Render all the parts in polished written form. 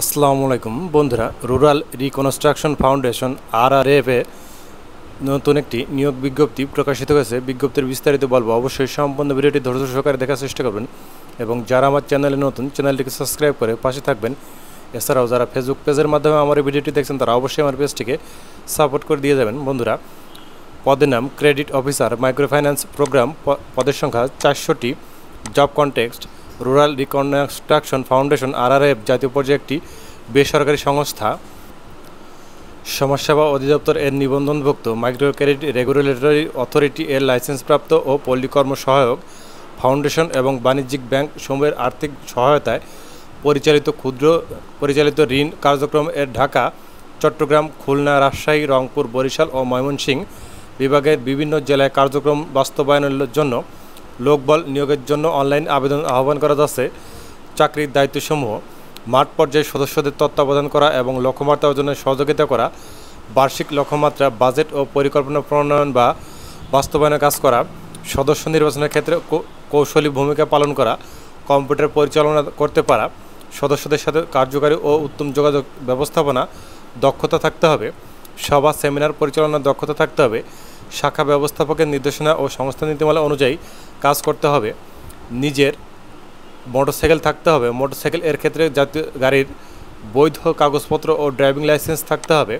আসসালামু আলাইকুম বন্ধুরা, রুরাল রিকনস্ট্রাকশন ফাউন্ডেশন RRF এ নতুন একটি নিয়োগ বিজ্ঞপ্তি প্রকাশিত হয়েছে। বিজ্ঞপ্তির বিস্তারিত বলবো, অবশ্যই সম্পূর্ণ ভিডিওটি ধৈর্য সহকারে দেখার চেষ্টা করবেন এবং যারা আমার চ্যানেলে নতুন, চ্যানেলটিকে সাবস্ক্রাইব করে পাশে থাকবেন। এছাড়াও যারা ফেসবুক পেজের মাধ্যমে আমার এই ভিডিওটি দেখছেন তারা অবশ্যই আমার পেজটিকে সাপোর্ট করে দিয়ে যাবেন। বন্ধুরা, পদের নাম ক্রেডিট অফিসার, মাইক্রোফাইন্যান্স প্রোগ্রাম, পদের সংখ্যা 400টি। Job context, rural reconstruction foundation RRF জাতীয় পর্যায়ে একটি বেসরকারি সংস্থা। সমাজসেবা অধিদপ্তর এর নিবন্ধনভুক্ত মাইক্রো ক্রেডিট রেগুলেটরি অথরিটি এর লাইসেন্সপ্রাপ্ত ও পল্লী কর্ম সহায়ক ফাউন্ডেশন এবং বাণিজ্যিক ব্যাংক সমূহের আর্থিক সহায়তায় পরিচালিত ঋণ কার্যক্রম এর ঢাকা, চট্টগ্রাম, খুলনা, রাজশাহী, রংপুর, বরিশাল ও ময়মনসিংহ বিভাগের বিভিন্ন জেলায় কার্যক্রম বাস্তবায়নের জন্য লোকবল নিয়োগের জন্য অনলাইন আবেদন আহ্বান করা যাচ্ছে। চাকরির দায়িত্বসমূহ: মাঠ পর্যায়ে সদস্যদের তত্ত্বাবধান করা এবং লক্ষ্যমাত্রা অর্জনের সহযোগিতা করা, বার্ষিক লক্ষ্যমাত্রা, বাজেট ও পরিকল্পনা প্রণয়ন বা বাস্তবায়নের কাজ করা, সদস্য নির্বাচনের ক্ষেত্রে কৌশলী ভূমিকা পালন করা, কম্পিউটার পরিচালনা করতে পারা, সদস্যদের সাথে কার্যকারী ও উত্তম যোগাযোগ ব্যবস্থাপনা দক্ষতা থাকতে হবে, সভা সেমিনার পরিচালনার দক্ষতা থাকতে হবে, শাখা ব্যবস্থাপকের নির্দেশনা ও সংস্থা নীতিমালা অনুযায়ী কাজ করতে হবে, নিজের মোটরসাইকেল থাকতে হবে, মোটরসাইকেল এর ক্ষেত্রে জাতীয় গাড়ির বৈধ কাগজপত্র ও ড্রাইভিং লাইসেন্স থাকতে হবে।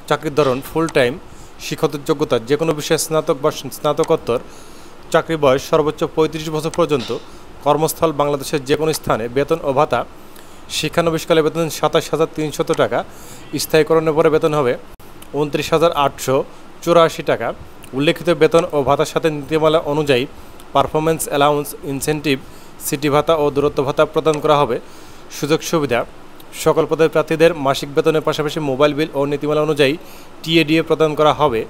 চাকরির ধরন ফুল টাইম, শিক্ষাগত যোগ্যতা যে কোনো বিষয়ে স্নাতক বা স্নাতকোত্তর, চাকরি বয়স সর্বোচ্চ 35 বছর পর্যন্ত, কর্মস্থল বাংলাদেশের যে কোনো স্থানে, বেতন ও ভাতা: শিক্ষানবিশকালে বেতন 27,300 টাকা, স্থায়ীকরণের পরে বেতন হবে 29,884 টাকা। উল্লেখিত বেতন ও ভাতার সাথে নীতিমালা অনুযায়ী পারফরমেন্স অ্যালাউন্স, ইনসেন্টিভ, সিটি ভাতা ও দূরত্ব ভাতা প্রদান করা হবে। সুযোগ সুবিধা: সকল পদের প্রার্থীদের মাসিক বেতনের পাশাপাশি মোবাইল বিল ও নীতিমালা অনুযায়ী TADA প্রদান করা হবে।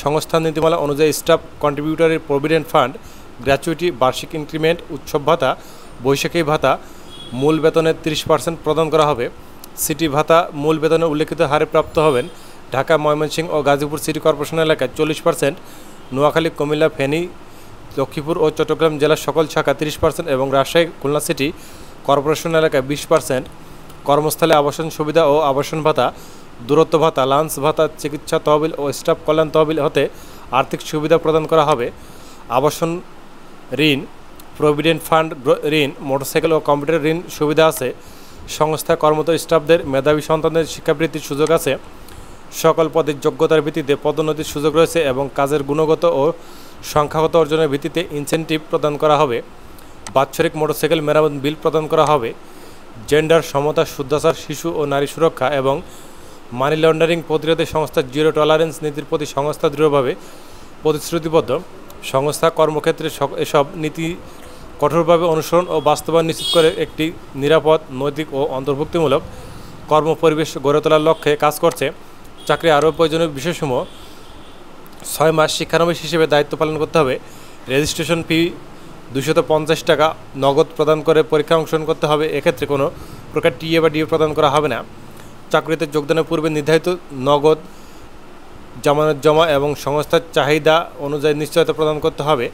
সংস্থার নীতিমালা অনুযায়ী staff contributory provident fund, gratuity, বার্ষিক ইনক্রিমেন্ট, উৎসব ভাতা, বৈশাখী ভাতা মূল বেতনের 30% প্রদান করা হবে। সিটি ভাতা মূল বেতনে উল্লেখিত হারে প্রাপ্ত হবেন। ঢাকা, ময়মনসিংহ ও গাজীপুর সিটি কর্পোরেশন এলাকায় 40%, নোয়াখালী, কুমিল্লা, ফেনী, লক্ষ্মীপুর ও চট্টগ্রাম জেলার সকল শাখা 30% এবং রাজশাহী, খুলনা সিটি কর্পোরেশন এলাকায় 20%। কর্মস্থলে আবাসন সুবিধা ও আবাসন ভাতা, দূরত্ব ভাতা, লাঞ্চ ভাতা, চিকিৎসা তহবিল ও স্টাফ কল্যাণ তহবিল হতে আর্থিক সুবিধা প্রদান করা হবে। আবাসন ঋণ, প্রভিডেন্ট ফান্ড ঋণ, মোটরসাইকেল ও কম্পিউটার ঋণ সুবিধা আছে। সংস্থায় কর্মরত স্টাফদের মেধাবী সন্তানদের শিক্ষাবৃত্তির সুযোগ আছে। সকল পদের যোগ্যতার ভিত্তিতে পদোন্নতির সুযোগ রয়েছে এবং কাজের গুণগত ও সংখ্যাগত অর্জনের ভিত্তিতে ইনসেন্টিভ প্রদান করা হবে। বাৎসরিক মোটরসাইকেল মেরামত বিল প্রদান করা হবে। জেন্ডার সমতা, শুদ্ধাচার, শিশু ও নারী সুরক্ষা এবং মানি লন্ডারিং প্রতিরোধে সংস্থা জিরো টলারেন্স নীতির প্রতি সংস্থা দৃঢ়ভাবে প্রতিশ্রুতিবদ্ধ। সংস্থা কর্মক্ষেত্রে এসব নীতি কঠোরভাবে অনুসরণ ও বাস্তবায়ন নিশ্চিত করে একটি নিরাপদ, নৈতিক ও অন্তর্ভুক্তিমূলক কর্মপরিবেশ গড়ে তোলার লক্ষ্যে কাজ করছে। চাকরি আরও প্রয়োজনীয় বিষয়সমূহ: 6 মাস শিক্ষানবিশ হিসেবে দায়িত্ব পালন করতে হবে। রেজিস্ট্রেশন ফি 250 টাকা নগদ প্রদান করে পরীক্ষা অংশগ্রহণ করতে হবে। এক্ষেত্রে কোনো প্রকার TA বা DA প্রদান করা হবে না। চাকরিতে যোগদানের পূর্বে নির্ধারিত নগদ জামানত জমা এবং সংস্থার চাহিদা অনুযায়ী নিশ্চয়তা প্রদান করতে হবে।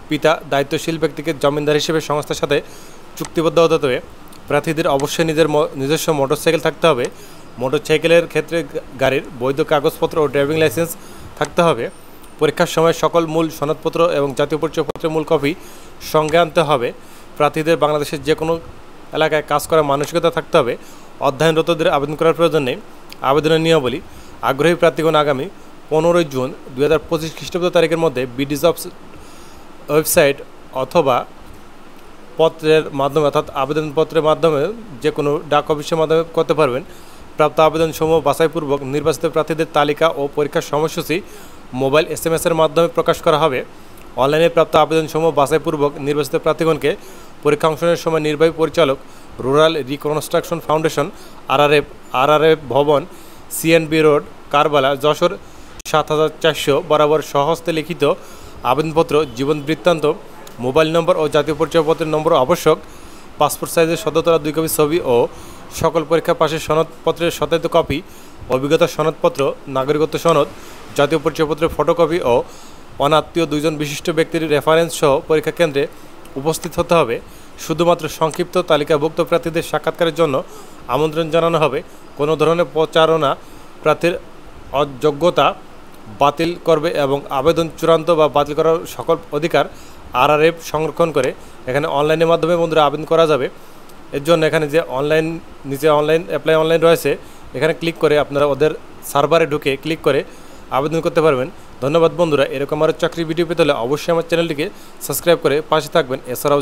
পিতা দায়িত্বশীল ব্যক্তিকে জমিনদার হিসেবে সংস্থার সাথে চুক্তিবদ্ধ হতে হবে। প্রার্থীদের অবশ্যই নিজস্ব মোটরসাইকেল থাকতে হবে। মোটরসাইকেলের ক্ষেত্রে গাড়ির বৈধ কাগজপত্র ও ড্রাইভিং লাইসেন্স থাকতে হবে। পরীক্ষার সময় সকল মূল সনদপত্র এবং জাতীয় পরিচয়পত্রের মূল কপি সঙ্গে আনতে হবে। প্রার্থীদের বাংলাদেশের যে কোনো এলাকায় কাজ করার মানসিকতা থাকতে হবে। অধ্যয়নরতদের আবেদন করার প্রয়োজন নেই। আবেদনের নিয়মাবলী: আগ্রহী প্রার্থীগণ আগামী 15 জুন 2025 খ্রিস্টাব্দ তারিখের মধ্যে BD জবস ওয়েবসাইট অথবা পত্রের মাধ্যমে, অর্থাৎ আবেদনপত্রের মাধ্যমে যে কোনো ডাক অফিসের মাধ্যমে করতে পারবেন। প্রাপ্ত আবেদনসমূহ বাছাইপূর্বক নির্বাচিত প্রার্থীদের তালিকা ও পরীক্ষার সময়সূচি মোবাইল SMS-এর মাধ্যমে প্রকাশ করা হবে। অনলাইনে প্রাপ্ত আবেদনসমূহ বাছাইপূর্বক নির্বাচিত প্রার্থীগণকে পরীক্ষা অংশগ্রহণের সময় নির্বাহী পরিচালক, রুরাল রিকনস্ট্রাকশন ফাউন্ডেশন, RRF ভবন, CNB রোড, কারবালা, যশোর 7400 বরাবর স্বহস্তে লিখিত আবেদনপত্র, জীবন বৃত্তান্ত, মোবাইল নম্বর ও জাতীয় পরিচয়পত্রের নম্বর আবশ্যক। পাসপোর্ট সাইজের সদ্য তোলা 2 কপি ছবি ও সকল পরীক্ষা পাশের সনদপত্রের সত্যায়িত কপি, অভিজ্ঞতা সনদপত্র, নাগরিকত্ব সনদ, জাতীয় পরিচয়পত্রের ফটোকপি ও অনাত্মীয় 2 জন বিশিষ্ট ব্যক্তির রেফারেন্স সহ পরীক্ষা কেন্দ্রে উপস্থিত হতে হবে। শুধুমাত্র সংক্ষিপ্ত তালিকাভুক্ত প্রার্থীদের সাক্ষাৎকারের জন্য আমন্ত্রণ জানানো হবে। কোনো ধরনের প্রচারণা প্রার্থীর অযোগ্যতা বাতিল করবে এবং আবেদন চূড়ান্ত বা বাতিল করার সকল অধিকার আরআরএফ সংরক্ষণ করে। এখানে অনলাইনের মাধ্যমে বন্ধুরা আবেদন করা যাবে। এর জন্য এখানে যে নিচে অনলাইন অ্যাপ্লাই অনলাইন রয়েছে, এখানে ক্লিক করে আপনারা ওদের সার্ভারে ঢুকে ক্লিক করে আবেদন করতে পারবেন। ধন্যবাদ বন্ধুরা। এরকম আরও চাকরি ভিডিও পেতে হলে অবশ্যই আমার চ্যানেলটিকে সাবস্ক্রাইব করে পাশে থাকবেন। এছাড়াও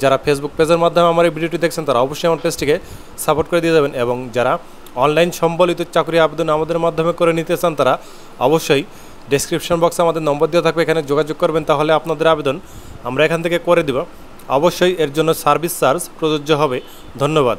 যারা ফেসবুক পেজের মাধ্যমে আমার এই ভিডিওটি দেখছেন তারা অবশ্যই আমার পেজটিকে সাপোর্ট করে দিয়ে যাবেন, এবং যারা অনলাইন সম্বলিত চাকরি আবেদন আমাদের মাধ্যমে করে নিতে চান তারা অবশ্যই ডেসক্রিপশন বক্সে আমাদের নম্বর দেওয়া থাকবে, এখানে যোগাযোগ করবেন, তাহলে আপনাদের আবেদন আমরা এখান থেকে করে দেব। অবশ্যই এর জন্য সার্ভিস চার্জ প্রযোজ্য হবে। ধন্যবাদ।